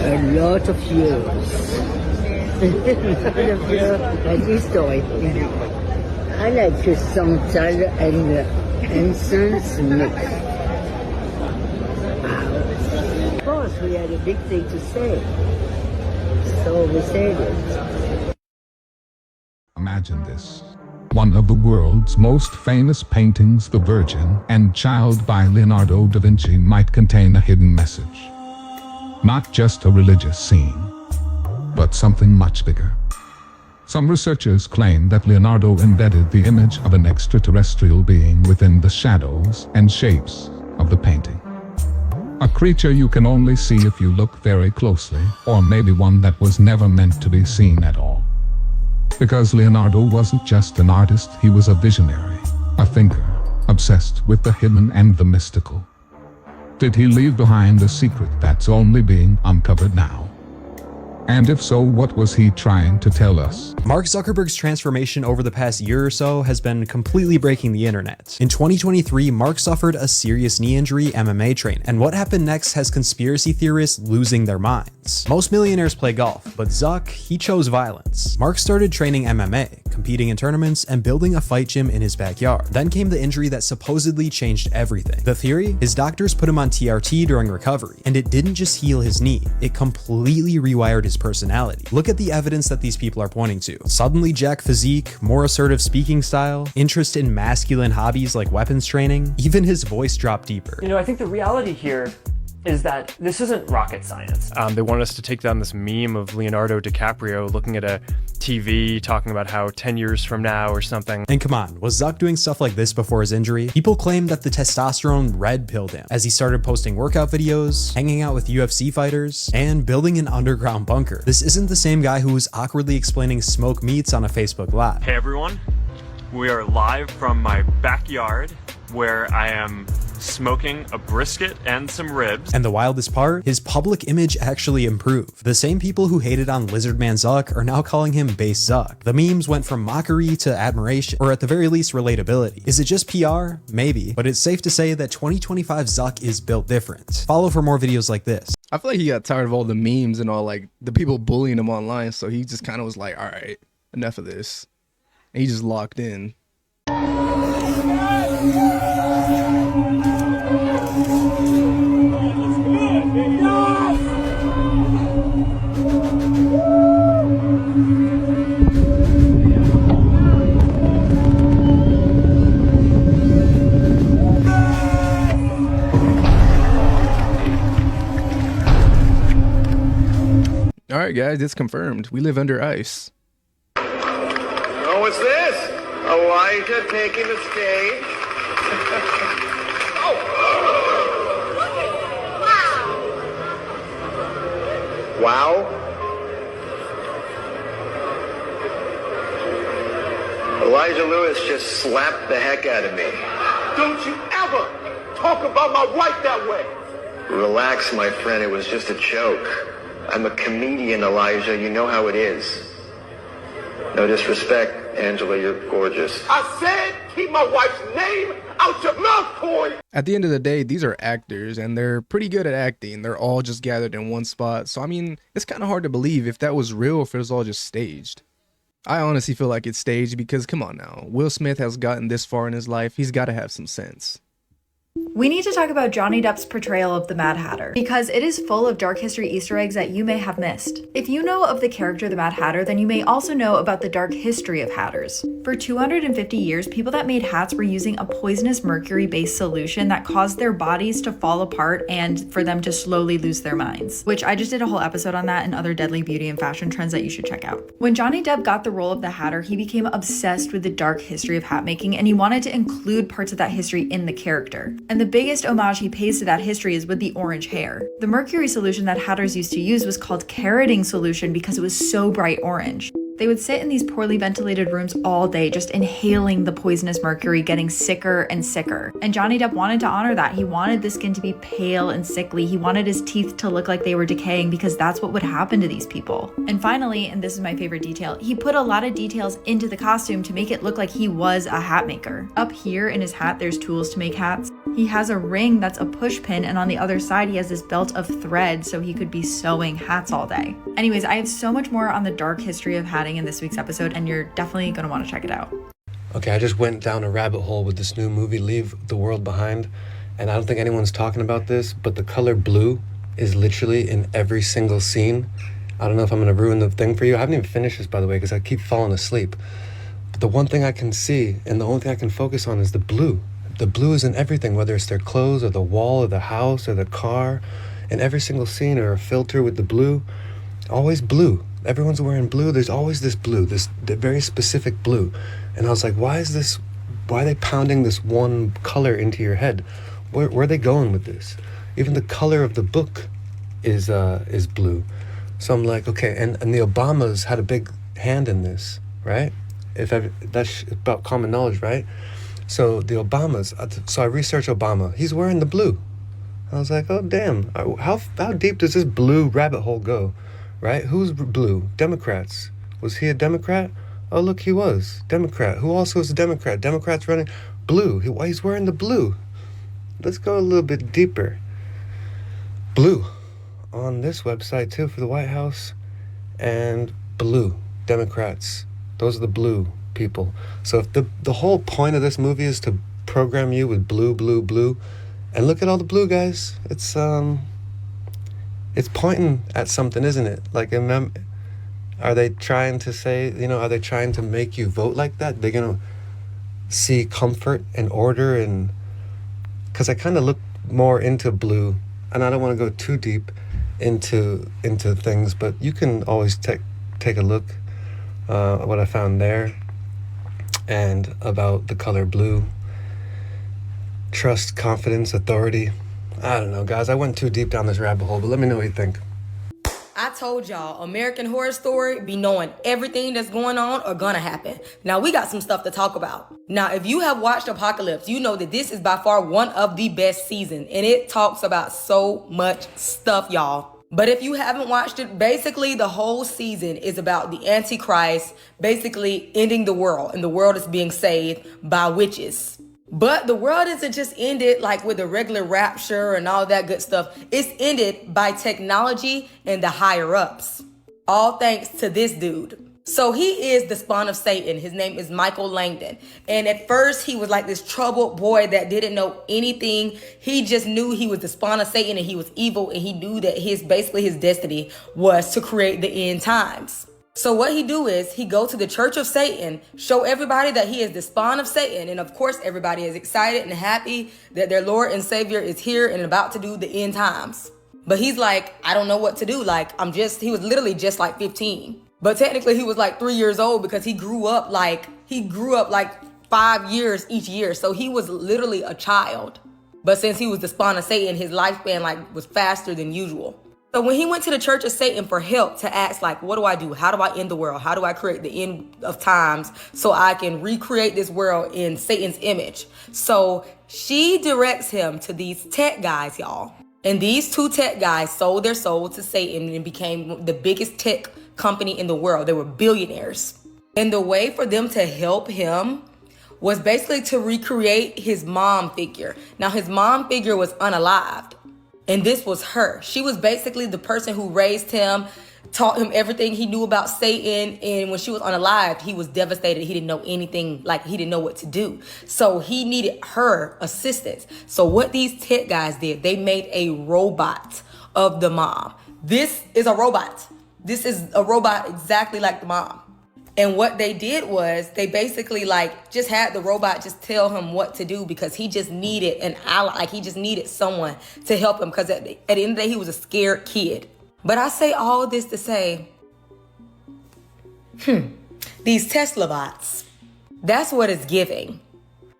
A lot of years. A lot of years and history. I like the santal and incense mix. Of course, we had a big thing to say. So we said it. Imagine this. One of the world's most famous paintings, The Virgin and Child by Leonardo da Vinci, might contain a hidden message. Not just a religious scene, but something much bigger. Some researchers claim that Leonardo embedded the image of an extraterrestrial being within the shadows and shapes of the painting. A creature you can only see if you look very closely, or maybe one that was never meant to be seen at all. Because Leonardo wasn't just an artist, he was a visionary, a thinker, obsessed with the hidden and the mystical. Did he leave behind a secret that's only being uncovered now? And if so, what was he trying to tell us? Mark Zuckerberg's transformation over the past year or so has been completely breaking the internet. In 2023, Mark suffered a serious knee injury MMA training, and what happened next has conspiracy theorists losing their minds. Most millionaires play golf, but Zuck, he chose violence. Mark started training MMA, competing in tournaments, and building a fight gym in his backyard. Then came the injury that supposedly changed everything. The theory? His doctors put him on TRT during recovery, and it didn't just heal his knee, it completely rewired his personality. Look at the evidence that these people are pointing to. Suddenly jack physique, more assertive speaking style, interest in masculine hobbies like weapons training, even his voice dropped deeper. You know, I think the reality here is that this isn't rocket science. They want us to take down this meme of Leonardo DiCaprio looking at a TV talking about how 10 years from now or something. And come on, was Zuck doing stuff like this before his injury? People claim that the testosterone red pilled him as he started posting workout videos, hanging out with UFC fighters, and building an underground bunker. This isn't the same guy who was awkwardly explaining smoked meats on a Facebook Live. Hey everyone, we are live from my backyard where I am smoking a brisket and some ribs. And the wildest part, his public image actually improved. The same people who hated on Lizardman Zuck are now calling him Base Zuck. The memes went from mockery to admiration, or at the very least relatability. Is it just PR? Maybe, but it's safe to say that 2025 Zuck is built different. Follow for more videos like this. I feel like he got tired of all the memes and all like the people bullying him online, so he just kind of was like, all right, enough of this. And he just locked in. All right, guys, it's confirmed. We live under ice. Oh, what's this? Elijah taking the stage. Oh. Wow. Elijah Lewis just slapped the heck out of me. Don't you ever talk about my wife that way. Relax, my friend. It was just a joke. I'm a comedian, Elijah. You know how it is. No disrespect, Angela, you're gorgeous. I said keep my wife's name out your mouth, boy. At the end of the day, these are actors, and they're pretty good at acting. They're all just gathered in one spot. So, I mean, it's kind of hard to believe if that was real or if it was all just staged. I honestly feel like it's staged because, come on now, Will Smith has gotten this far in his life. He's got to have some sense. We need to talk about Johnny Depp's portrayal of the Mad Hatter, because it is full of dark history Easter eggs that you may have missed. If you know of the character the Mad Hatter, then you may also know about the dark history of hatters. For 250 years, people that made hats were using a poisonous mercury-based solution that caused their bodies to fall apart and for them to slowly lose their minds, which I just did a whole episode on that and other deadly beauty and fashion trends that you should check out. When Johnny Depp got the role of the Hatter, he became obsessed with the dark history of hat making, and he wanted to include parts of that history in the character. And the biggest homage he pays to that history is with the orange hair. The mercury solution that hatters used to use was called keratin solution because it was so bright orange. They would sit in these poorly ventilated rooms all day, just inhaling the poisonous mercury, getting sicker and sicker. And Johnny Depp wanted to honor that. He wanted the skin to be pale and sickly. He wanted his teeth to look like they were decaying because that's what would happen to these people. And finally, and this is my favorite detail, he put a lot of details into the costume to make it look like he was a hat maker. Up here in his hat, there's tools to make hats. He has a ring that's a push pin, and on the other side, he has this belt of thread so he could be sewing hats all day. Anyways, I have so much more on the dark history of hatting in this week's episode, and you're definitely going to want to check it out. Okay, I just went down a rabbit hole with this new movie, Leave the World Behind, and I don't think anyone's talking about this, but the color blue is literally in every single scene. I don't know if I'm going to ruin the thing for you. I haven't even finished this, by the way, because I keep falling asleep. But the one thing I can see, and the only thing I can focus on, is the blue. The blue is in everything, whether it's their clothes or the wall or the house or the car. In every single scene, or a filter with the blue. Always blue. Everyone's wearing blue. There's always this blue, the very specific blue. And I was like, why are they pounding this one color into your head? Where are they going with this? Even the color of the book is blue. So I'm like, okay, and the Obamas had a big hand in this, right? That's about common knowledge, right? So the Obamas, so I researched Obama. He's wearing the blue. I was like, oh, damn. How deep does this blue rabbit hole go, right? Who's blue? Democrats. Was he a Democrat? Oh, look, he was. Democrat. Who also is a Democrat? Democrats running blue. He's wearing the blue. Let's go a little bit deeper. Blue on this website, too, for the White House. And blue. Democrats. Those are the blue people. So if the whole point of this movie is to program you with blue, blue, blue, and look at all the blue guys, it's pointing at something, isn't it? Like, are they trying to say, are they trying to make you vote like that? They're gonna see comfort and order, and because I kind of look more into blue, and I don't want to go too deep into things, but you can always take a look at what I found there and about the color blue. Trust, confidence, authority. I don't know, guys. I went too deep down this rabbit hole, but let me know what you think. I told y'all, American Horror Story be knowing everything that's going on or gonna happen. Now, we got some stuff to talk about. Now, if you have watched Apocalypse, you know that this is by far one of the best seasons, and it talks about so much stuff, y'all. But if you haven't watched it, basically the whole season is about the Antichrist basically ending the world, and the world is being saved by witches. But the world isn't just ended like with a regular rapture and all that good stuff. It's ended by technology and the higher ups. All thanks to this dude. So he is the spawn of Satan. His name is Michael Langdon. And at first he was like this troubled boy that didn't know anything. He just knew he was the spawn of Satan and he was evil. And he knew that his destiny was to create the end times. So what he do is he go to the Church of Satan, show everybody that he is the spawn of Satan. And of course, everybody is excited and happy that their Lord and Savior is here and about to do the end times. But he's like, I don't know what to do. Like, he was literally just like 15. But technically he was like 3 years old because he grew up like 5 years each year. So he was literally a child. But since he was the spawn of Satan, his lifespan was faster than usual. So when he went to the Church of Satan for help to ask, what do I do? How do I end the world? How do I create the end of times so I can recreate this world in Satan's image? So she directs him to these tech guys, y'all. And these two tech guys sold their soul to Satan and became the biggest tech company in the world. They were billionaires. And the way for them to help him was basically to recreate his mom figure. Now, his mom figure was unalived. And this was her. She was basically the person who raised him, taught him everything he knew about Satan. And when she was unalived, he was devastated. He didn't know anything, he didn't know what to do. So he needed her assistance. So what these tech guys did, they made a robot of the mom. This is a robot. This is a robot exactly like the mom. And what they did was they basically just had the robot just tell him what to do because he just needed an ally. He just needed someone to help him because at the end of the day, he was a scared kid. But I say all this to say, these Tesla bots, that's what it's giving.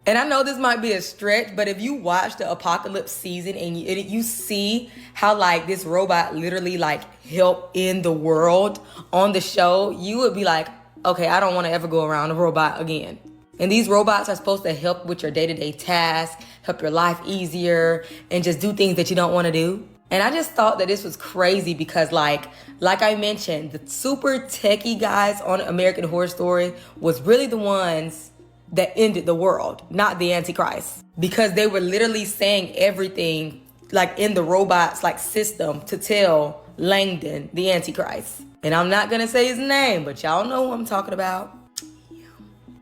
And I know this might be a stretch, but if you watch the Apocalypse season and you see how this robot literally helped end the world on the show, you would be like, okay, I don't want to ever go around a robot again. And these robots are supposed to help with your day-to-day tasks, help your life easier, and just do things that you don't want to do. And I just thought that this was crazy because like I mentioned, the super techie guys on American Horror Story was really the ones that ended the world, not the Antichrist. Because they were literally saying everything like in the robot's like system to tell Langdon, the Antichrist. And I'm not gonna say his name, but y'all know who I'm talking about.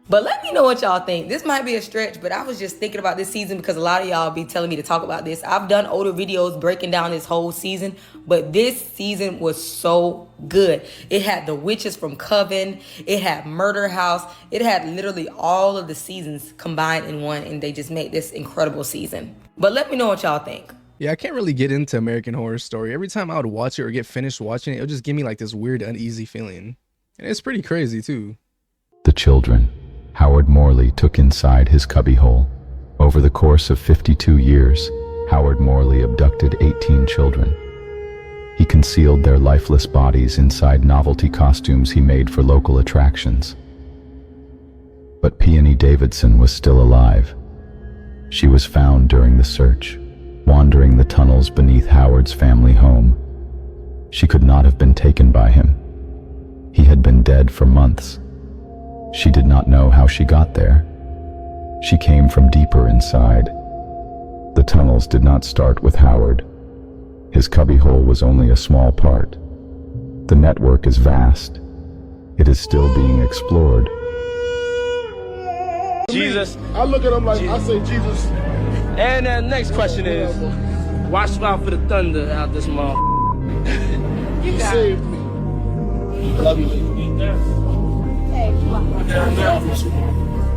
But let me know what y'all think. This might be a stretch, but I was just thinking about this season because a lot of y'all be telling me to talk about this. I've done older videos breaking down this whole season, but this season was so good. It had the witches from Coven. It had Murder House. It had literally all of the seasons combined in one, and they just made this incredible season. But let me know what y'all think. Yeah, I can't really get into American Horror Story. Every time I would watch it or get finished watching it, it would just give me like this weird, uneasy feeling. And it's pretty crazy too. The children Howard Morley took inside his cubbyhole. Over the course of 52 years, Howard Morley abducted 18 children. He concealed their lifeless bodies inside novelty costumes he made for local attractions. But Peony Davidson was still alive. She was found during the search, wandering the tunnels beneath Howard's family home. She could not have been taken by him. He had been dead for months. She did not know how she got there. She came from deeper inside. The tunnels did not start with Howard. His cubbyhole was only a small part. The network is vast. It is still being explored. Jesus. I look at him like, I say Jesus. And the next question is, watch out for the thunder out this month. You saved me. Love you.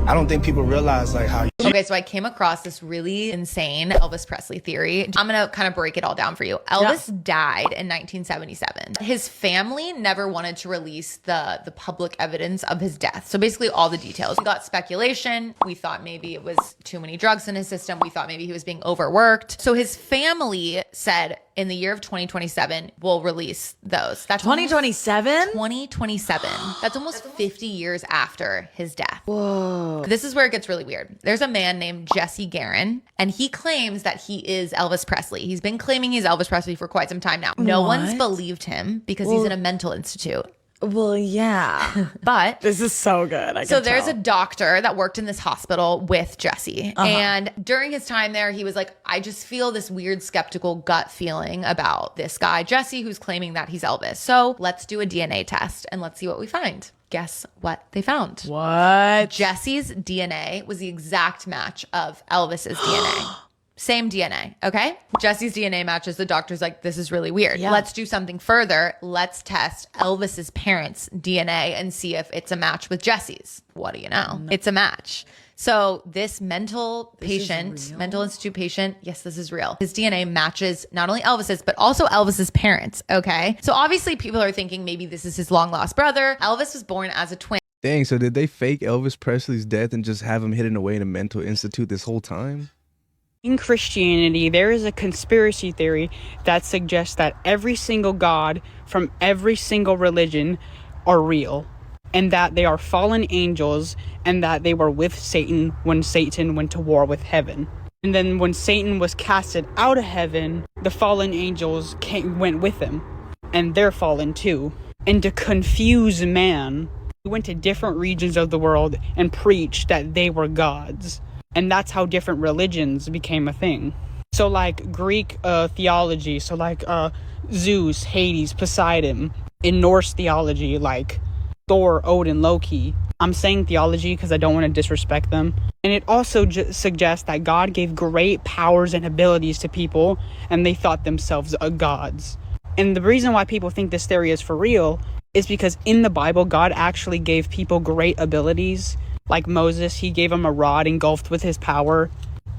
I don't think people realize like how. Okay, so I came across this really insane Elvis Presley theory. I'm gonna kind of break it all down for you. Elvis died in 1977. His family never wanted to release the public evidence of his death. So basically all the details. We got speculation. We thought maybe it was too many drugs in his system. We thought maybe he was being overworked. So his family said, in the year of 2027, we'll release those. That's 2027? 2027. That's almost 50 years after his death. Whoa. This is where it gets really weird. There's a man named Jesse Garin, and he claims that he is Elvis Presley. He's been claiming he's Elvis Presley for quite some time now. No one's believed him because he's in a mental institute. Well, yeah. But this is so good. So there's a doctor that worked in this hospital with Jesse. And during his time there, he was like, I just feel this weird skeptical gut feeling about this guy, Jesse, who's claiming that he's Elvis. So let's do a DNA test and let's see what we find. Guess what they found? What? Jesse's DNA was the exact match of Elvis's DNA. Same DNA, okay? Jesse's DNA matches. The doctor's like, this is really weird. Yeah. Let's do something further. Let's test Elvis's parents' DNA and see if it's a match with Jesse's. What do you know? No. It's a match. So this mental patient, mental institute patient, yes, this is real. His DNA matches not only Elvis's, but also Elvis's parents, okay? So obviously people are thinking maybe this is his long lost brother. Elvis was born as a twin. Dang, so did they fake Elvis Presley's death and just have him hidden away in a mental institute this whole time? In Christianity, there is a conspiracy theory that suggests that every single god from every single religion are real, and that they are fallen angels, and that they were with Satan when Satan went to war with heaven. And then when Satan was casted out of heaven, the fallen angels went with him, and they're fallen too. And to confuse man, he went to different regions of the world and preached that they were gods. And that's how different religions became a thing. So like Greek theology, so like Zeus, Hades, Poseidon. In Norse theology, like Thor, Odin, Loki. I'm saying theology because I don't want to disrespect them. And it also suggests that God gave great powers and abilities to people, and they thought themselves gods. And the reason why people think this theory is for real is because in the Bible, God actually gave people great abilities. Like Moses, he gave him a rod engulfed with his power.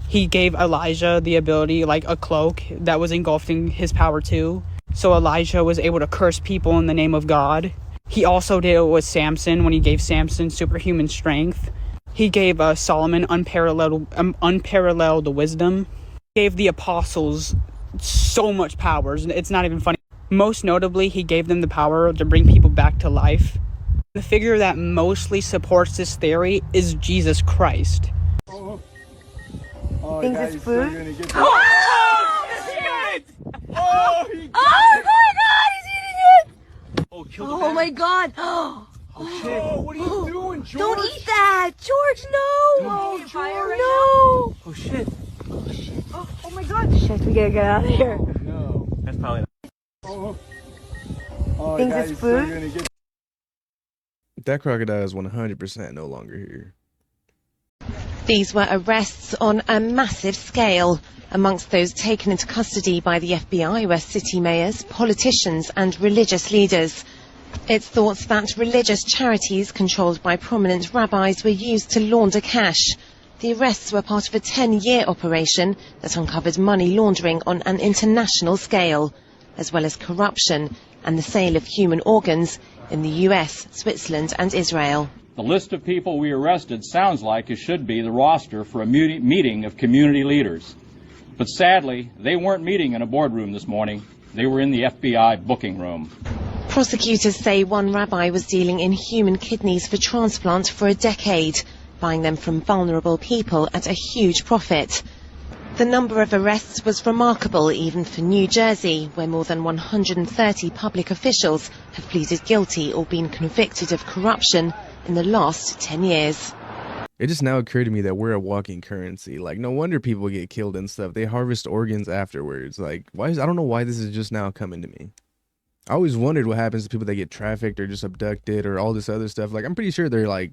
He gave Elijah the ability, like a cloak that was engulfing his power too. So Elijah was able to curse people in the name of God. He also did it with Samson when he gave Samson superhuman strength. He gave Solomon unparalleled wisdom. He gave the apostles so much powers. It's not even funny. Most notably, he gave them the power to bring people back to life. The figure that mostly supports this theory is Jesus Christ. Think it's food? Oh, shit! Oh, oh my god, he's eating it! Oh, kill the Oh man. my god! Oh, shit. Oh, what are you doing, George? Don't eat that! George, no! Don't George, no! Oh, shit. Oh shit. Oh my god! Shit, we gotta get out of here. Oh, no. That's probably not. Oh, Think it's food? That crocodile is 100% no longer here. These were arrests on a massive scale. Amongst those taken into custody by the FBI were city mayors, politicians and religious leaders. It's thought that religious charities controlled by prominent rabbis were used to launder cash. The arrests were part of a 10-year operation that uncovered money laundering on an international scale, as well as corruption and the sale of human organs in the US, Switzerland and Israel. The list of people we arrested sounds like it should be the roster for a meeting of community leaders. But sadly, they weren't meeting in a boardroom this morning. They were in the FBI booking room. Prosecutors say one rabbi was dealing in human kidneys for transplant for a decade, buying them from vulnerable people at a huge profit. The number of arrests was remarkable even for New Jersey, where more than 130 public officials have pleaded guilty or been convicted of corruption in the last 10 years. It just now occurred to me that we're a walking currency. Like, no wonder people get killed and stuff. They harvest organs afterwards. Like, I don't know why this is just now coming to me. I always wondered what happens to people that get trafficked or just abducted or all this other stuff. Like, I'm pretty sure they're like,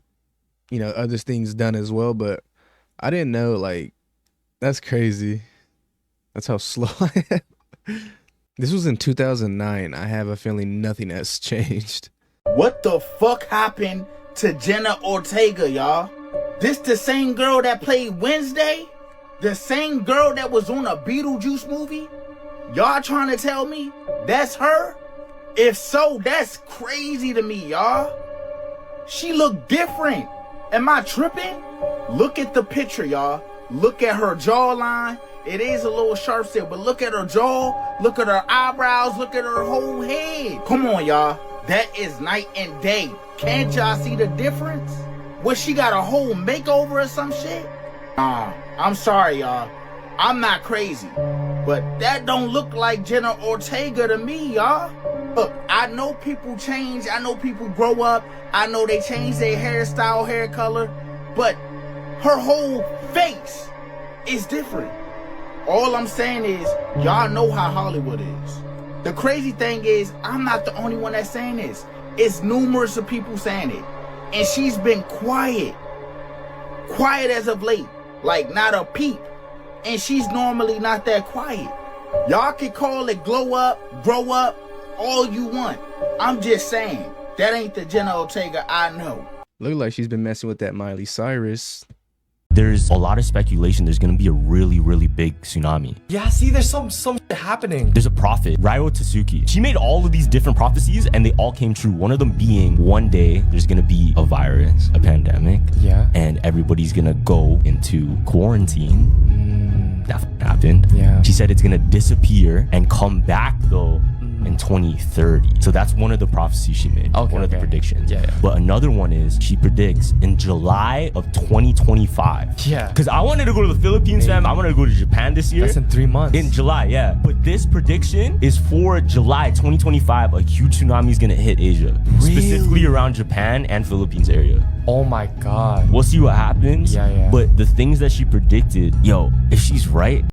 you know, other things done as well, but I didn't know, like, that's crazy. That's how slow I am. This was in 2009. I have a feeling nothing has changed. What the fuck happened to Jenna Ortega, y'all? This the same girl that played Wednesday? The same girl that was on a Beetlejuice movie? Y'all trying to tell me that's her? If so, that's crazy to me, y'all. She looked different. Am I tripping? Look at the picture, y'all. Look at her jawline. It is a little sharp still, but look at her jaw. Look at her eyebrows. Look at her whole head. Come on, y'all. That is night and day. Can't y'all see the difference? What, she got a whole makeover or some shit? I'm sorry, y'all. I'm not crazy. But that don't look like Jenna Ortega to me, y'all. Look, I know people change. I know people grow up. I know they change their hairstyle, hair color. But her whole face is different. All I'm saying is, y'all know how Hollywood is. The crazy thing is, I'm not the only one that's saying this. It's numerous of people saying it. And she's been quiet. Quiet as of late. Like, not a peep. And she's normally not that quiet. Y'all can call it glow up, grow up, all you want. I'm just saying, that ain't the Jenna Ortega I know. Look like she's been messing with that Miley Cyrus. There's a lot of speculation there's going to be a really, really big tsunami. Yeah, see, there's some shit happening. There's a prophet, Ryo Tsuki. She made all of these different prophecies and they all came true. One of them being one day there's going to be a virus, a pandemic. Yeah. And everybody's going to go into quarantine. That happened. Yeah. She said it's going to disappear and come back though in 2030. So that's one of the prophecies she made. Okay, one of the predictions. Yeah. But another one is she predicts in July of 2025. Yeah. Because I wanted to go to the Philippines, fam. I wanted to go to Japan this year. That's in 3 months. In July, yeah. But this prediction is for July 2025. A huge tsunami is going to hit Asia. Really? Specifically around Japan and Philippines area. Oh my God. We'll see what happens. Yeah. But the things that she predicted, yo, if she's right.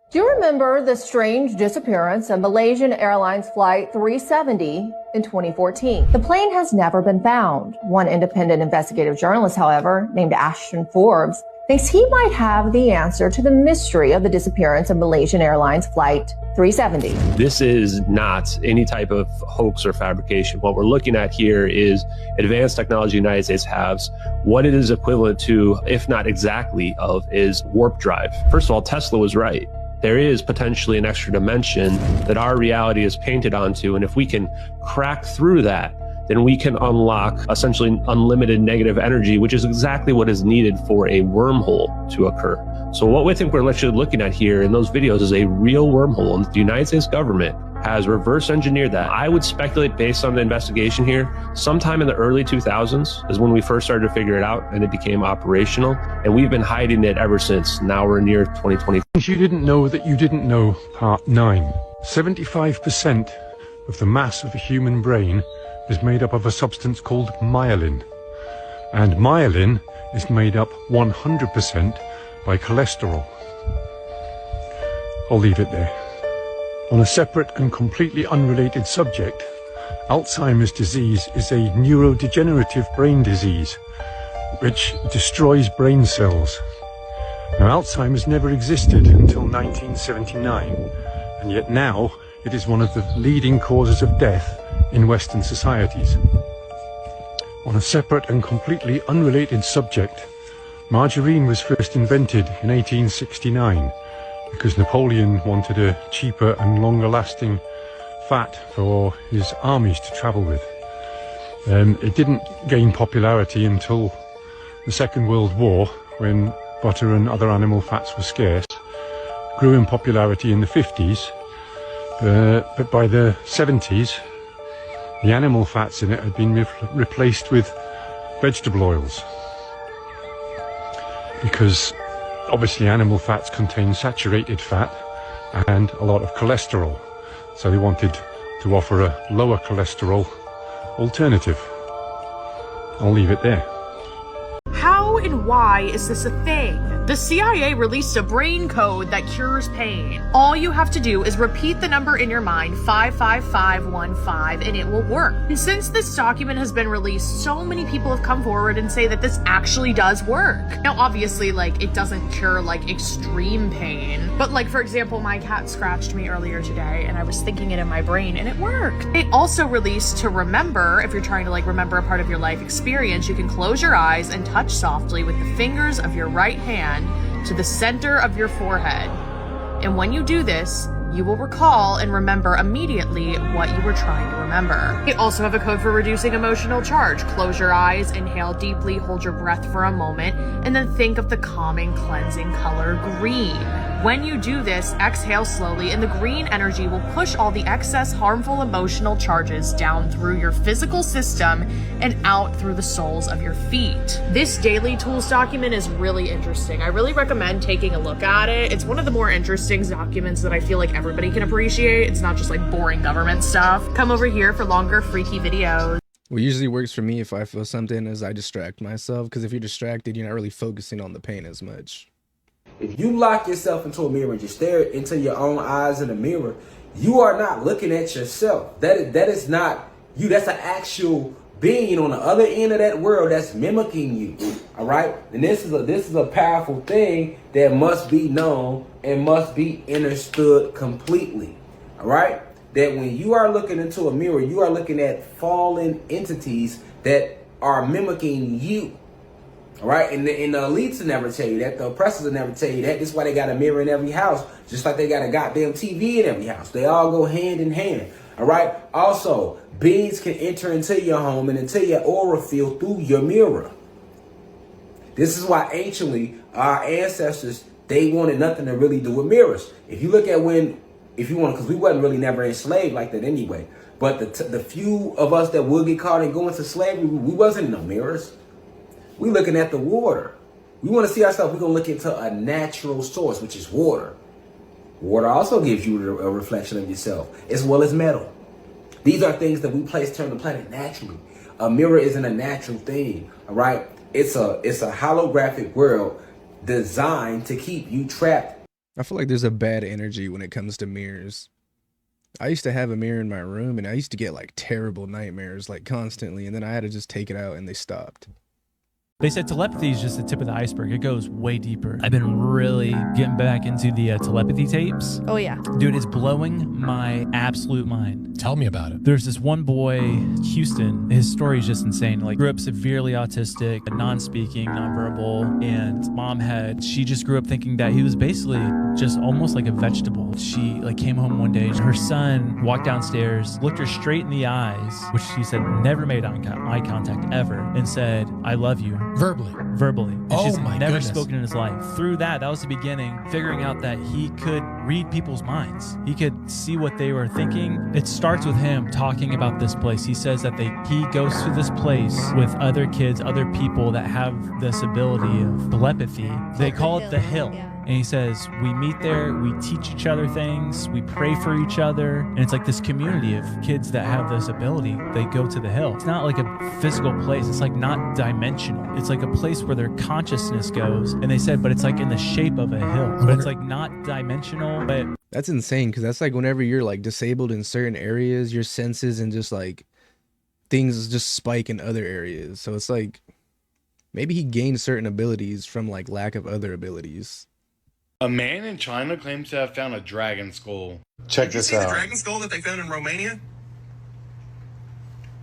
Do you remember the strange disappearance of Malaysian Airlines Flight 370 in 2014? The plane has never been found. One independent investigative journalist, however, named Ashton Forbes, thinks he might have the answer to the mystery of the disappearance of Malaysian Airlines Flight 370. This is not any type of hoax or fabrication. What we're looking at here is advanced technology the United States has. What it is equivalent to, if not exactly of, is warp drive. First of all, Tesla was right. There is potentially an extra dimension that our reality is painted onto, and if we can crack through that, then we can unlock essentially unlimited negative energy, which is exactly what is needed for a wormhole to occur. So what we think we're actually looking at here in those videos is a real wormhole, and the United States government has reverse engineered that. I would speculate, based on the investigation here, sometime in the early 2000s is when we first started to figure it out and it became operational. And we've been hiding it ever since. Now we're near 2020. You didn't know that you didn't know, part 9. 75% of the mass of a human brain is made up of a substance called myelin. And myelin is made up 100% by cholesterol. I'll leave it there. On a separate and completely unrelated subject, Alzheimer's disease is a neurodegenerative brain disease which destroys brain cells. Now, Alzheimer's never existed until 1979, and yet now it is one of the leading causes of death in Western societies. On a separate and completely unrelated subject, margarine was first invented in 1869 because Napoleon wanted a cheaper and longer lasting fat for his armies to travel with. It didn't gain popularity until the Second World War, when butter and other animal fats were scarce. Grew in popularity in the 50s, but by the 70s the animal fats in it had been replaced with vegetable oils, because obviously animal fats contain saturated fat and a lot of cholesterol, so they wanted to offer a lower cholesterol alternative. I'll leave it there. How and why is this a thing? The CIA released a brain code that cures pain. All you have to do is repeat the number in your mind, 55515, and it will work. And since this document has been released, so many people have come forward and say that this actually does work. Now, obviously, like, it doesn't cure, like, extreme pain. But, like, for example, my cat scratched me earlier today, and I was thinking it in my brain, and it worked. It also released to remember, if you're trying to, like, remember a part of your life experience, you can close your eyes and touch softly with the fingers of your right hand to the center of your forehead. And when you do this, you will recall and remember immediately what you were trying to remember. They also have a code for reducing emotional charge. Close your eyes, inhale deeply, hold your breath for a moment, and then think of the calming, cleansing color green. When you do this, exhale slowly, and the green energy will push all the excess harmful emotional charges down through your physical system and out through the soles of your feet. This daily tools document is really interesting. I really recommend taking a look at it. It's one of the more interesting documents that I feel like everybody can appreciate. It's not just like boring government stuff. Come over here for longer freaky videos. What usually works for me if I feel something is I distract myself, because if you're distracted, you're not really focusing on the pain as much. If you lock yourself into a mirror and just stare into your own eyes in the mirror, you are not looking at yourself. That is not you. That's an actual being on the other end of that world that's mimicking you. All right, and this is a powerful thing that must be known and must be understood completely. All right, that when you are looking into a mirror, you are looking at fallen entities that are mimicking you. All right, and the elites will never tell you that. The oppressors will never tell you that. This is why they got a mirror in every house, just like they got a goddamn TV in every house. They all go hand in hand. All right. Also, beings can enter into your home and into your aura field through your mirror. This is why anciently our ancestors, they wanted nothing to really do with mirrors. If you look at because we wasn't really never enslaved like that anyway. But the few of us that would get caught and go into slavery, we wasn't in no mirrors. We looking at the water. We want to see ourselves. We're going to look into a natural source, which is water. Water also gives you a reflection of yourself, as well as metal. These are things that we place here on the planet naturally. A mirror isn't a natural thing, all right? It's a holographic world designed to keep you trapped. I feel like there's a bad energy when it comes to mirrors. I used to have a mirror in my room, and I used to get like terrible nightmares, like constantly, and then I had to just take it out, and they stopped. They said telepathy is just the tip of the iceberg. It goes way deeper. I've been really getting back into the telepathy tapes. Oh, yeah. Dude, it's blowing my absolute mind. Tell me about it. There's this one boy, Houston. His story is just insane. Like, grew up severely autistic, non-speaking, non-verbal, and she just grew up thinking that he was basically just almost like a vegetable. She like came home one day, her son walked downstairs, looked her straight in the eyes, which she said never made eye contact ever, and said, "I love you." Verbally. And Oh she's my never goodness. spoken in his life. Through that was the beginning, figuring out that he could read people's minds. He could see what they were thinking. It starts with him talking about this place. He says that he goes to this place with other kids, other people that have this ability of telepathy. They call it the Hill. And he says, we meet there, we teach each other things, we pray for each other. And it's like this community of kids that have this ability. They go to the Hill. It's not like a physical place. It's like not dimensional. It's like a place where their consciousness goes. And they said, but it's like in the shape of a hill. But it's like not dimensional, but That's insane, because that's like whenever you're like disabled in certain areas, your senses and just like things just spike in other areas. So it's like maybe he gained certain abilities from like lack of other abilities. A man in China claims to have found a dragon skull. Check this out. The dragon skull that they found in Romania?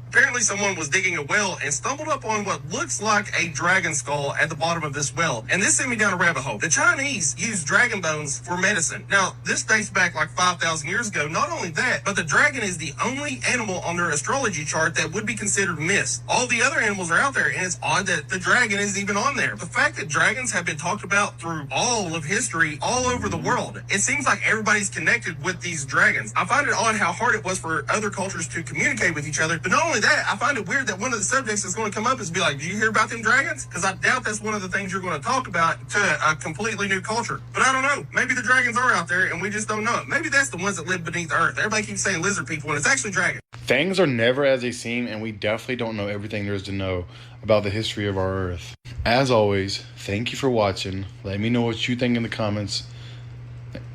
Apparently someone was digging a well and stumbled up on what looks like a dragon skull at the bottom of this well. And this sent me down a rabbit hole. The Chinese use dragon bones for medicine. Now, this dates back like 5,000 years ago. Not only that, but the dragon is the only animal on their astrology chart that would be considered missed. All the other animals are out there, and it's odd that the dragon is even on there. The fact that dragons have been talked about through all of history, all over the world, it seems like everybody's connected with these dragons. I find it odd how hard it was for other cultures to communicate with each other, but not only that, I find it weird that one of the subjects that's going to come up is be like, do you hear about them dragons? Because I doubt that's one of the things you're going to talk about to a completely new culture. But I don't know. Maybe the dragons are out there and we just don't know it. Maybe that's the ones that live beneath the earth. Everybody keeps saying lizard people and it's actually dragons. Things are never as they seem, and we definitely don't know everything there is to know about the history of our Earth. As always, thank you for watching. Let me know what you think in the comments.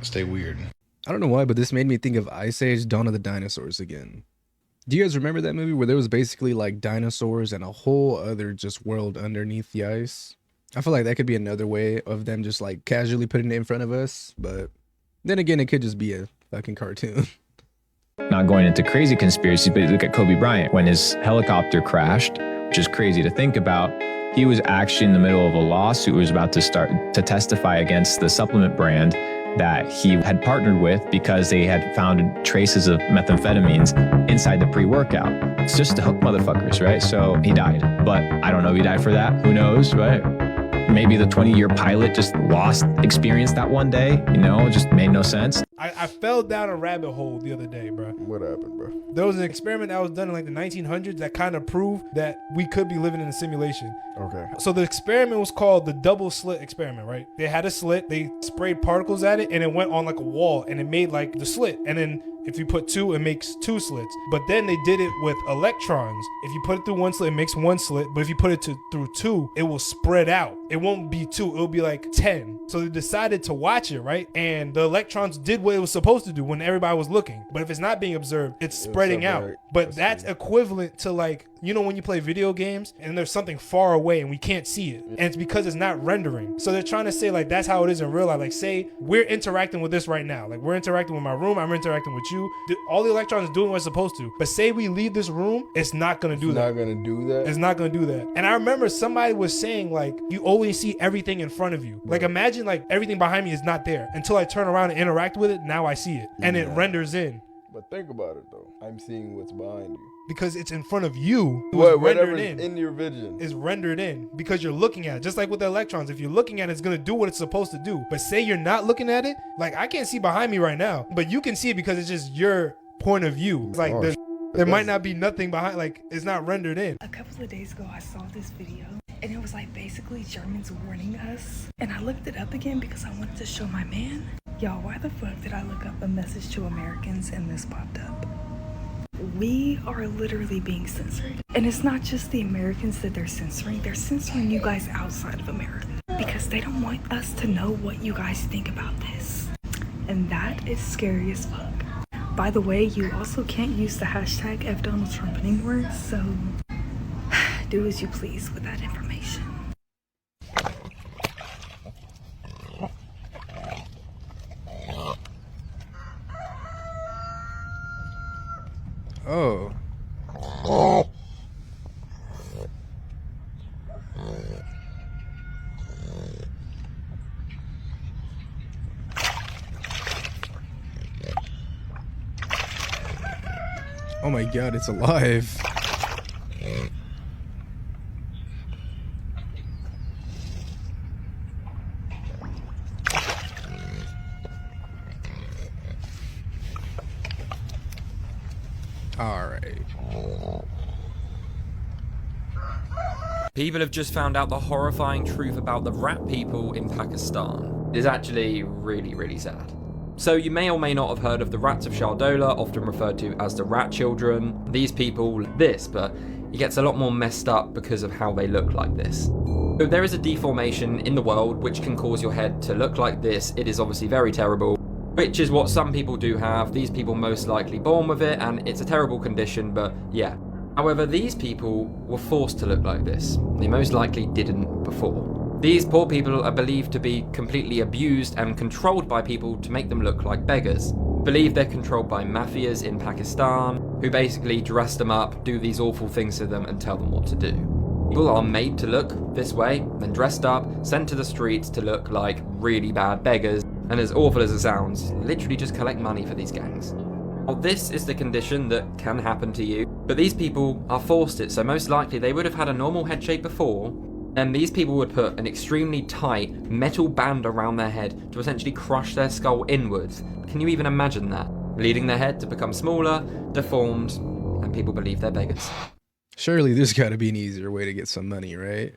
Stay weird. I don't know why, but this made me think of Ice Age: Dawn of the Dinosaurs again. Do you guys remember that movie where there was basically like dinosaurs and a whole other just world underneath the ice? I feel like that could be another way of them just like casually putting it in front of us, but then again, it could just be a fucking cartoon. Not going into crazy conspiracies, but look at Kobe Bryant. When his helicopter crashed, which is crazy to think about, he was actually in the middle of a lawsuit, was about to start to testify against the supplement brand that he had partnered with because they had found traces of methamphetamines inside the pre-workout. It's just to hook motherfuckers, right? So he died, but I don't know if he died for that. Who knows, right? Maybe the 20-year pilot just lost experience that one day, you know, it just made no sense. I fell down a rabbit hole the other day, bro. What happened, bro? There was an experiment that was done in like the 1900s that kind of proved that we could be living in a simulation. Okay. So the experiment was called the double slit experiment, right? They had a slit, they sprayed particles at it, and it went on like a wall, and it made like the slit. And then if you put two, it makes two slits. But then they did it with electrons. If you put it through one slit, it makes one slit. But if you put it through two, it will spread out. It won't be two, it'll be like 10. So they decided to watch it, right? And the electrons did what it was supposed to do when everybody was looking. But if it's not being observed, it's spreading out. But that's equivalent to like, you know, when you play video games and there's something far away and we can't see it, and it's because it's not rendering. So they're trying to say like that's how it is in real life. Like say we're interacting with this right now, like we're interacting with my room, I'm interacting with you, all the electrons are doing what it's supposed to. But say we leave this room, it's not gonna do that. It's not gonna do that. It's not gonna do that. And I remember somebody was saying like you always see everything in front of you. Like imagine like everything behind me is not there until I turn around and interact with it. Now I see it and it renders in. But think about it though. I'm seeing what's behind you. Because it's in front of you. Whatever's in your vision is rendered in because you're looking at it. Just like with the electrons, if you're looking at it, it's gonna do what it's supposed to do. But say you're not looking at it, like I can't see behind me right now, but you can see it because it's just your point of view. It's like there might not be nothing behind, like it's not rendered in. A couple of days ago, I saw this video and it was like basically Germans warning us. And I looked it up again because I wanted to show my man. Y'all, why the fuck did I look up a message to Americans and this popped up? We are literally being censored. And it's not just the Americans that they're censoring you guys outside of America. Because they don't want us to know what you guys think about this. And that is scary as fuck. By the way, you also can't use the hashtag #FDonaldTrump anymore, so do as you please with that information. Oh. Oh my god, it's alive. Alright. People have just found out the horrifying truth about the rat people in Pakistan. It is actually really, really sad. So you may or may not have heard of the rats of Shaldola, often referred to as the rat children. These people, but it gets a lot more messed up because of how they look like this. So there is a deformation in the world which can cause your head to look like this. It is obviously very terrible, which is what some people do have. These people most likely born with it, and it's a terrible condition, but yeah. However, these people were forced to look like this. They most likely didn't before. These poor people are believed to be completely abused and controlled by people to make them look like beggars. Believe they're controlled by mafias in Pakistan, who basically dress them up, do these awful things to them and tell them what to do. People are made to look this way, then dressed up, sent to the streets to look like really bad beggars, and as awful as it sounds, literally just collect money for these gangs. Well, this is the condition that can happen to you, but these people are forced it, so most likely they would have had a normal head shape before, and these people would put an extremely tight metal band around their head to essentially crush their skull inwards. Can you even imagine that? Leading their head to become smaller, deformed, and people believe they're beggars. Surely there's got to be an easier way to get some money, right?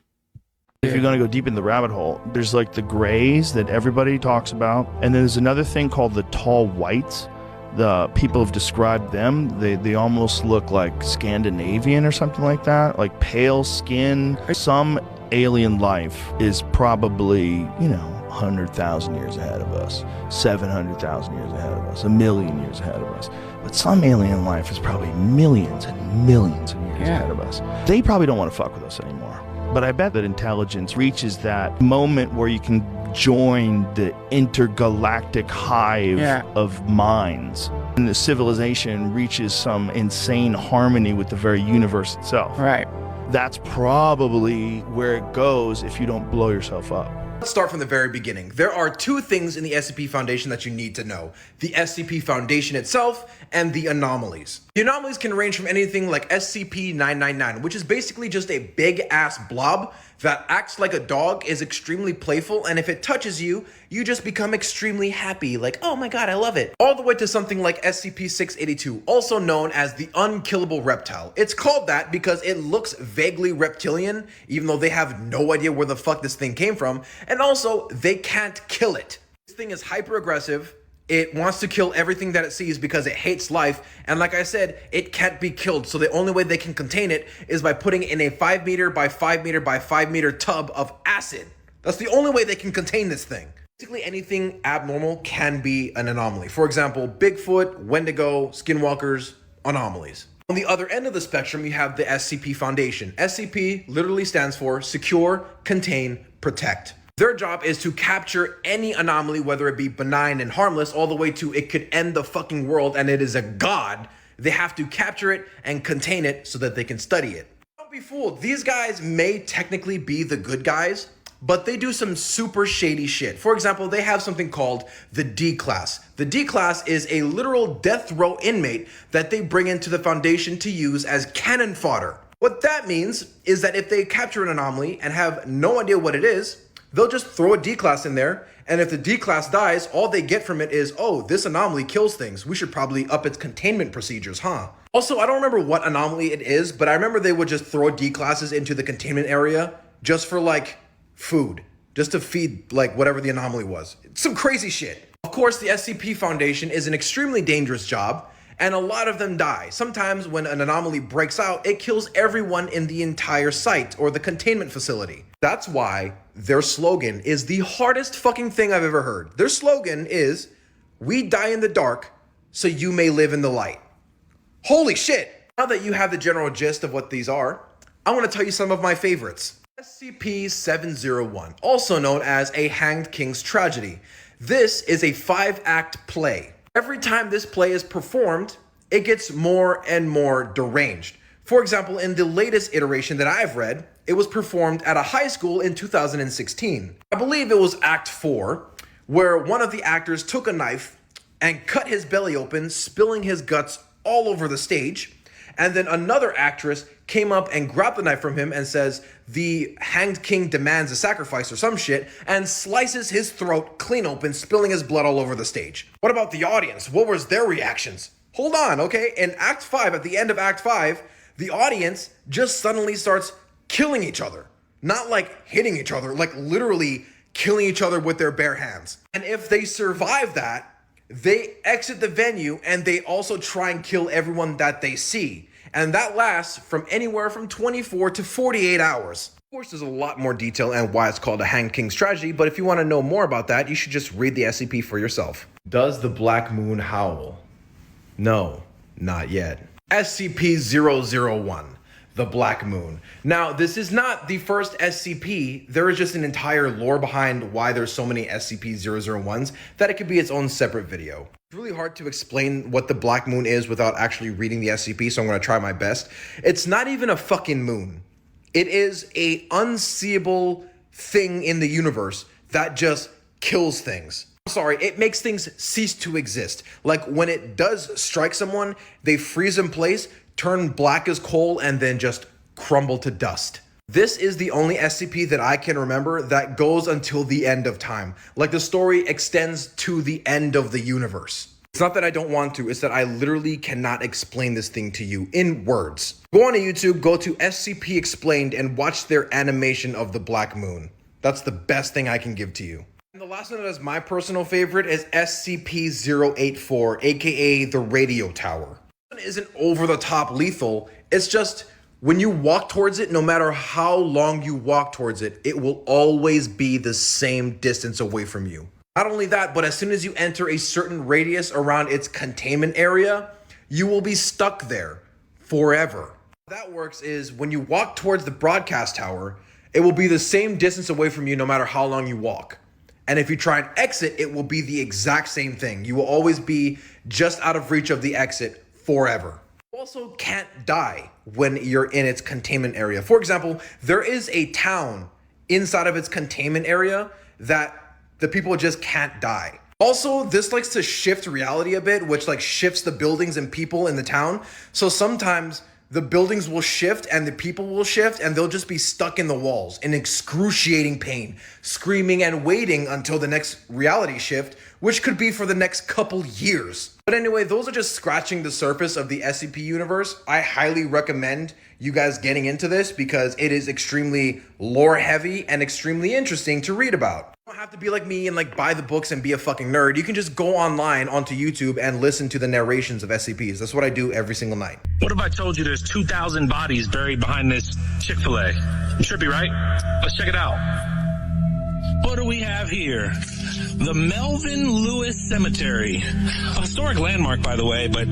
If you're going to go deep in the rabbit hole, there's like the grays that everybody talks about, and then there's another thing called the tall whites. The people have described them, they almost look like Scandinavian or something like that, like pale skin. Some alien life is probably, 100,000 years ahead of us, 700,000 years ahead of us, 1,000,000 years ahead of us. But some alien life is probably millions and millions of years ahead of us. They probably don't want to fuck with us anymore. But I bet that intelligence reaches that moment where you can join the intergalactic hive of minds. And the civilization reaches some insane harmony with the very universe itself. Right. That's probably where it goes if you don't blow yourself up. Let's start from the very beginning. There are two things in the SCP Foundation that you need to know. The SCP Foundation itself and the anomalies. The anomalies can range from anything like SCP-999, which is basically just a big-ass blob that acts like a dog, is extremely playful, and if it touches you, you just become extremely happy, like, oh my god, I love it. All the way to something like SCP-682, also known as the Unkillable Reptile. It's called that because it looks vaguely reptilian, even though they have no idea where the fuck this thing came from, and also, they can't kill it. This thing is hyper-aggressive. It wants to kill everything that it sees because it hates life, and like I said, it can't be killed, so the only way they can contain it is by putting it in a 5 meter by 5 meter by 5 meter tub of acid. That's the only way they can contain this thing. Basically anything abnormal can be an anomaly. For example, Bigfoot, Wendigo, Skinwalkers, anomalies. On the other end of the spectrum, you have the SCP Foundation. SCP literally stands for Secure, Contain, Protect. Their job is to capture any anomaly, whether it be benign and harmless, all the way to it could end the fucking world and it is a god. They have to capture it and contain it so that they can study it. Don't be fooled. These guys may technically be the good guys, but they do some super shady shit. For example, they have something called the D class. The D class is a literal death row inmate that they bring into the Foundation to use as cannon fodder. What that means is that if they capture an anomaly and have no idea what it is, they'll just throw a D class in there, and if the D class dies, all they get from it is, oh, this anomaly kills things. We should probably up its containment procedures, huh? Also, I don't remember what anomaly it is, but I remember they would just throw D classes into the containment area just for like food, just to feed like whatever the anomaly was. It's some crazy shit. Of course, the SCP Foundation is an extremely dangerous job, and a lot of them die. Sometimes when an anomaly breaks out, it kills everyone in the entire site or the containment facility. That's why their slogan is the hardest fucking thing I've ever heard. Their slogan is, "We die in the dark so you may live in the light." Holy shit! Now that you have the general gist of what these are, I want to tell you some of my favorites. SCP-701, also known as a Hanged King's Tragedy. This is a 5-act play. Every time this play is performed, it gets more and more deranged. For example, in the latest iteration that I've read, it was performed at a high school in 2016. I believe it was Act 4, where one of the actors took a knife and cut his belly open, spilling his guts all over the stage. And then another actress came up and grabbed the knife from him and says, "The Hanged King demands a sacrifice," or some shit, and slices his throat clean open, spilling his blood all over the stage. What about the audience? What was their reactions? Hold on, okay? In Act 5, at the end of Act 5, the audience just suddenly starts killing each other. Not like hitting each other, like literally killing each other with their bare hands. And if they survive that, they exit the venue and they also try and kill everyone that they see. And that lasts from anywhere from 24 to 48 hours. Of course, there's a lot more detail and why it's called a Hang King strategy, but if you want to know more about that, you should just read the SCP for yourself. Does the Black Moon howl? No, not yet. SCP-001, the Black Moon. Now, this is not the first SCP. There is just an entire lore behind why there's so many SCP-001s that it could be its own separate video. It's really hard to explain what the Black Moon is without actually reading the SCP, so I'm going to try my best. It's not even a fucking moon. It is a unseeable thing in the universe that just kills things. Sorry, it makes things cease to exist. Like when it does strike someone, they freeze in place, turn black as coal, and then just crumble to dust. This is the only SCP that I can remember that goes until the end of time. Like the story extends to the end of the universe. It's not that I don't want to, it's that I literally cannot explain this thing to you in words. Go on to YouTube, go to SCP Explained, and watch their animation of the Black Moon. That's the best thing I can give to you. And the last one that is my personal favorite is SCP-084, aka the Radio Tower. It isn't over-the-top lethal, it's just when you walk towards it, no matter how long you walk towards it, it will always be the same distance away from you. Not only that, but as soon as you enter a certain radius around its containment area, you will be stuck there forever. How that works is when you walk towards the broadcast tower, it will be the same distance away from you no matter how long you walk. And if you try and exit, it will be the exact same thing. You will always be just out of reach of the exit forever. You also can't die when you're in its containment area. For example, there is a town inside of its containment area that the people just can't die. Also, this likes to shift reality a bit, which like shifts the buildings and people in the town. So sometimes the buildings will shift and the people will shift and they'll just be stuck in the walls in excruciating pain, screaming and waiting until the next reality shift, which could be for the next couple years. But anyway, those are just scratching the surface of the SCP universe. I highly recommend you guys getting into this because it is extremely lore heavy and extremely interesting to read about. You don't have to be like me and like buy the books and be a fucking nerd. You can just go online onto YouTube and listen to the narrations of SCPs. That's what I do every single night. What if I told you there's 2,000 bodies buried behind this Chick-fil-A? Trippy, right? Let's check it out. What do we have here? The Melvin Lewis Cemetery. A historic landmark, by the way, but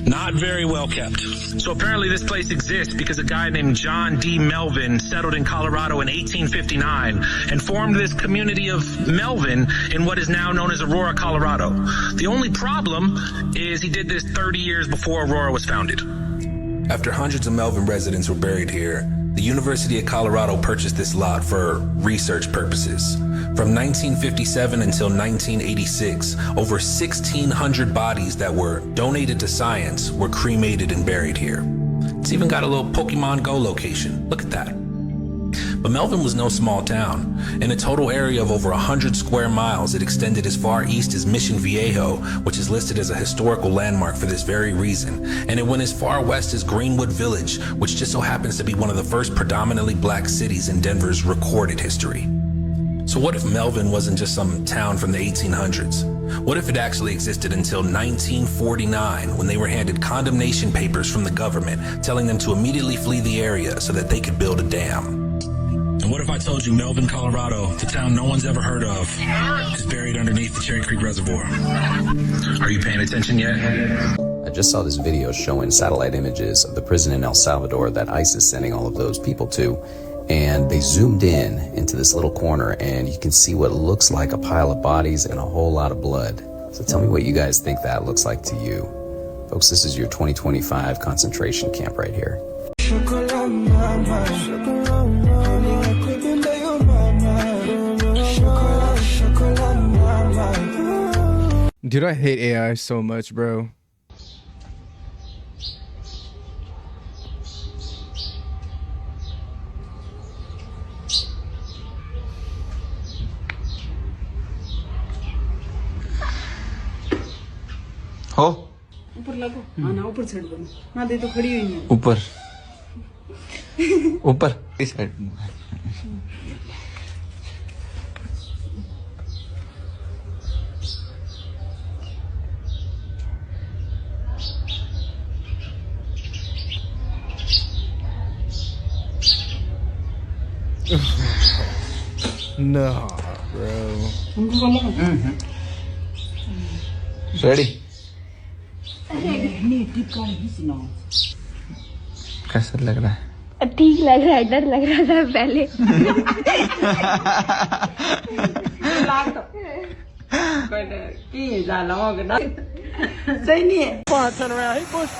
not very well kept. So apparently this place exists because a guy named John D. Melvin settled in Colorado in 1859 and formed this community of Melvin in what is now known as Aurora, Colorado. The only problem is he did this 30 years before Aurora was founded. After hundreds of Melvin residents were buried here, the University of Colorado purchased this lot for research purposes. From 1957 until 1986, over 1,600 bodies that were donated to science were cremated and buried here. It's even got a little Pokemon Go location. Look at that. But Melvin was no small town. In a total area of over 100 square miles, it extended as far east as Mission Viejo, which is listed as a historical landmark for this very reason. And it went as far west as Greenwood Village, which just so happens to be one of the first predominantly black cities in Denver's recorded history. So what if Melvin wasn't just some town from the 1800s? What if it actually existed until 1949, when they were handed condemnation papers from the government telling them to immediately flee the area so that they could build a dam? And what if I told you Melvin, Colorado, the town no one's ever heard of, is buried underneath the Cherry Creek Reservoir? Are you paying attention yet? I just saw this video showing satellite images of the prison in El Salvador that ICE is sending all of those people to. And they zoomed in into this little corner and you can see what looks like a pile of bodies and a whole lot of blood. So tell me what you guys think that looks like to you. Folks, this is your 2025 concentration camp right here. Dude, I hate AI so much, bro. Oh, ऊपर लगो हाँ ना ऊपर side बनो ना दे तो खड़ी हुई है ऊपर ऊपर इस साइड No, bro. Ready? कैसा लग रहा है? ठीक लग रहा है डर लग रहा था पहले सही नहीं है turn around. He pushed.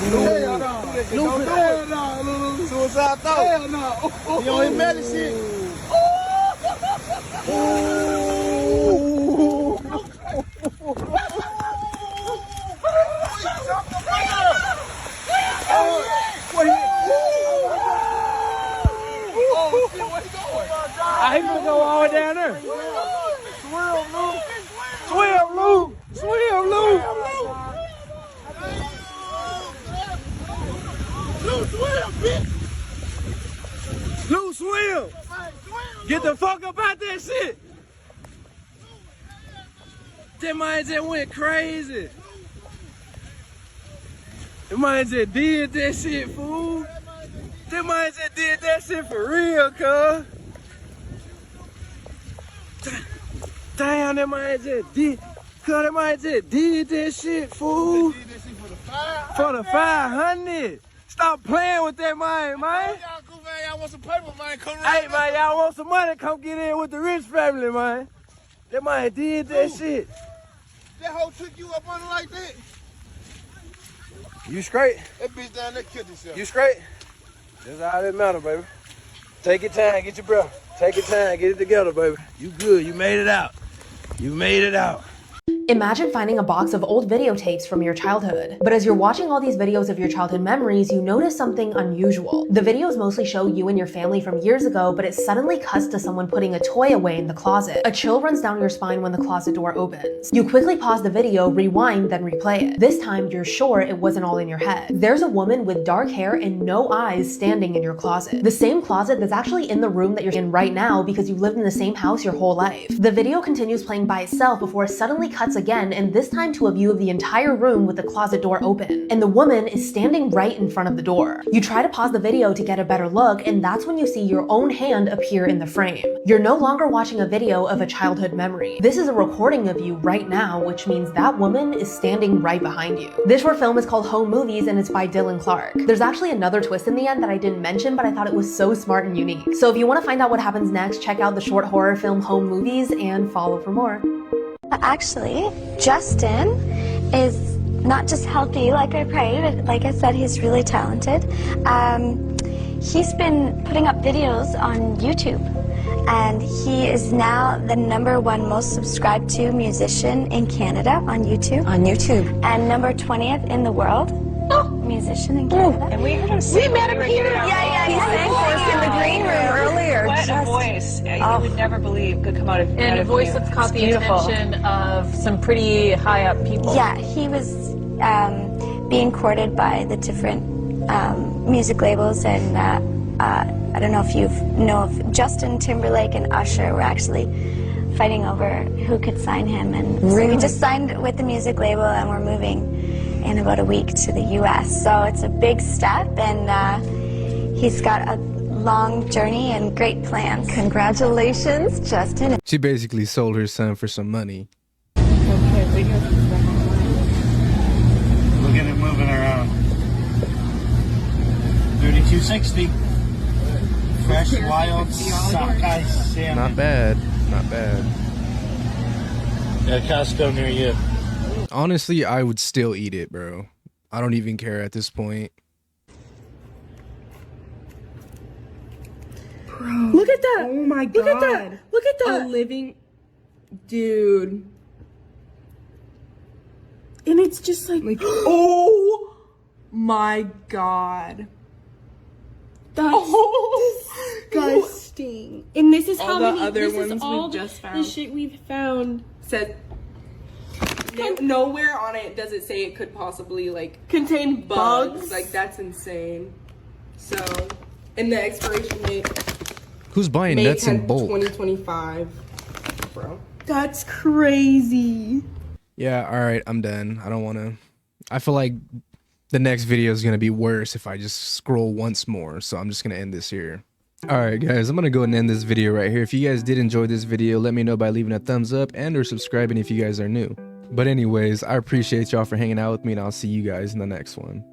Hell no, Lulu. Suicide thought. Hell no. He on his medicine. He's gonna go all the way down there. Swim, Lou. Swim, Lou. Lou, swim, bitch. Lou, swim. Get the fuck up out that shit. That man just went crazy. That man just did that shit, fool. That man just did that shit for real, cuz. Damn, that man just did. Cuz that man just did that shit, fool. For the 500. Stop playing with that man, man. Y'all want some paper, man? Come right. Hey, man, y'all want some money? Come get in with the rich family, man. That man did that shit. That hoe took you up on it like that? You straight? That bitch down there killed herself. You straight? That's all that matter, baby. Take your time, get your breath. Take your time, get it together, baby. You good, you made it out. You made it out. Imagine finding a box of old videotapes from your childhood. But as you're watching all these videos of your childhood memories, you notice something unusual. The videos mostly show you and your family from years ago, but it suddenly cuts to someone putting a toy away in the closet. A chill runs down your spine when the closet door opens. You quickly pause the video, rewind, then replay it. This time, you're sure it wasn't all in your head. There's a woman with dark hair and no eyes standing in your closet. The same closet that's actually in the room that you're in right now because you've lived in the same house your whole life. The video continues playing by itself before it suddenly cuts again, and this time to a view of the entire room with the closet door open. And the woman is standing right in front of the door. You try to pause the video to get a better look, and that's when you see your own hand appear in the frame. You're no longer watching a video of a childhood memory. This is a recording of you right now, which means that woman is standing right behind you. This short film is called Home Movies, and it's by Dylan Clark. There's actually another twist in the end that I didn't mention, but I thought it was so smart and unique. So if you want to find out what happens next, check out the short horror film Home Movies and follow for more. Actually, Justin is not just healthy like I prayed, but like I said, he's really talented. He's been putting up videos on YouTube, and he is now the #1 most subscribed to musician in Canada on YouTube. And number 20th in the world. Musician in Canada. And we heard him sing. We met him here. Yeah, he sang for us in the green room earlier. What a voice. You would never believe could come out of And a voice you. that's caught It's the beautiful. attention of some pretty high up people. Yeah, he was being courted by the different music labels, and I don't know if you know if Justin Timberlake and Usher were actually fighting over who could sign him, and so we just signed with the music label, and we're moving in about a week to the US. So it's a big step, and he's got a long journey and great plans. Congratulations, Justin. She basically sold her son for some money. Look at it moving around. 3260. Fresh, wild, sockeye salmon. Not bad. Not bad. Got Costco near you. Honestly, I would still eat it, bro. I don't even care at this point. Bro. Look at that. Oh my god. Look at that. Look at that. A living dude. And it's just like oh my god. That's disgusting. And this is All how the many other this ones is all we've just the found. shit we've found. Said Nowhere on it does it say it could possibly like contain bugs. Like that's insane. So, and the expiration date. Who's buying May nuts in 10th, bulk? 2025, bro. That's crazy. Yeah, all right, I'm done. I don't want to. I feel like the next video is going to be worse if I just scroll once more. So I'm just going to end this here. All right, guys, I'm going to go and end this video right here. If you guys did enjoy this video, let me know by leaving a thumbs up and or subscribing if you guys are new. But anyways, I appreciate y'all for hanging out with me, and I'll see you guys in the next one.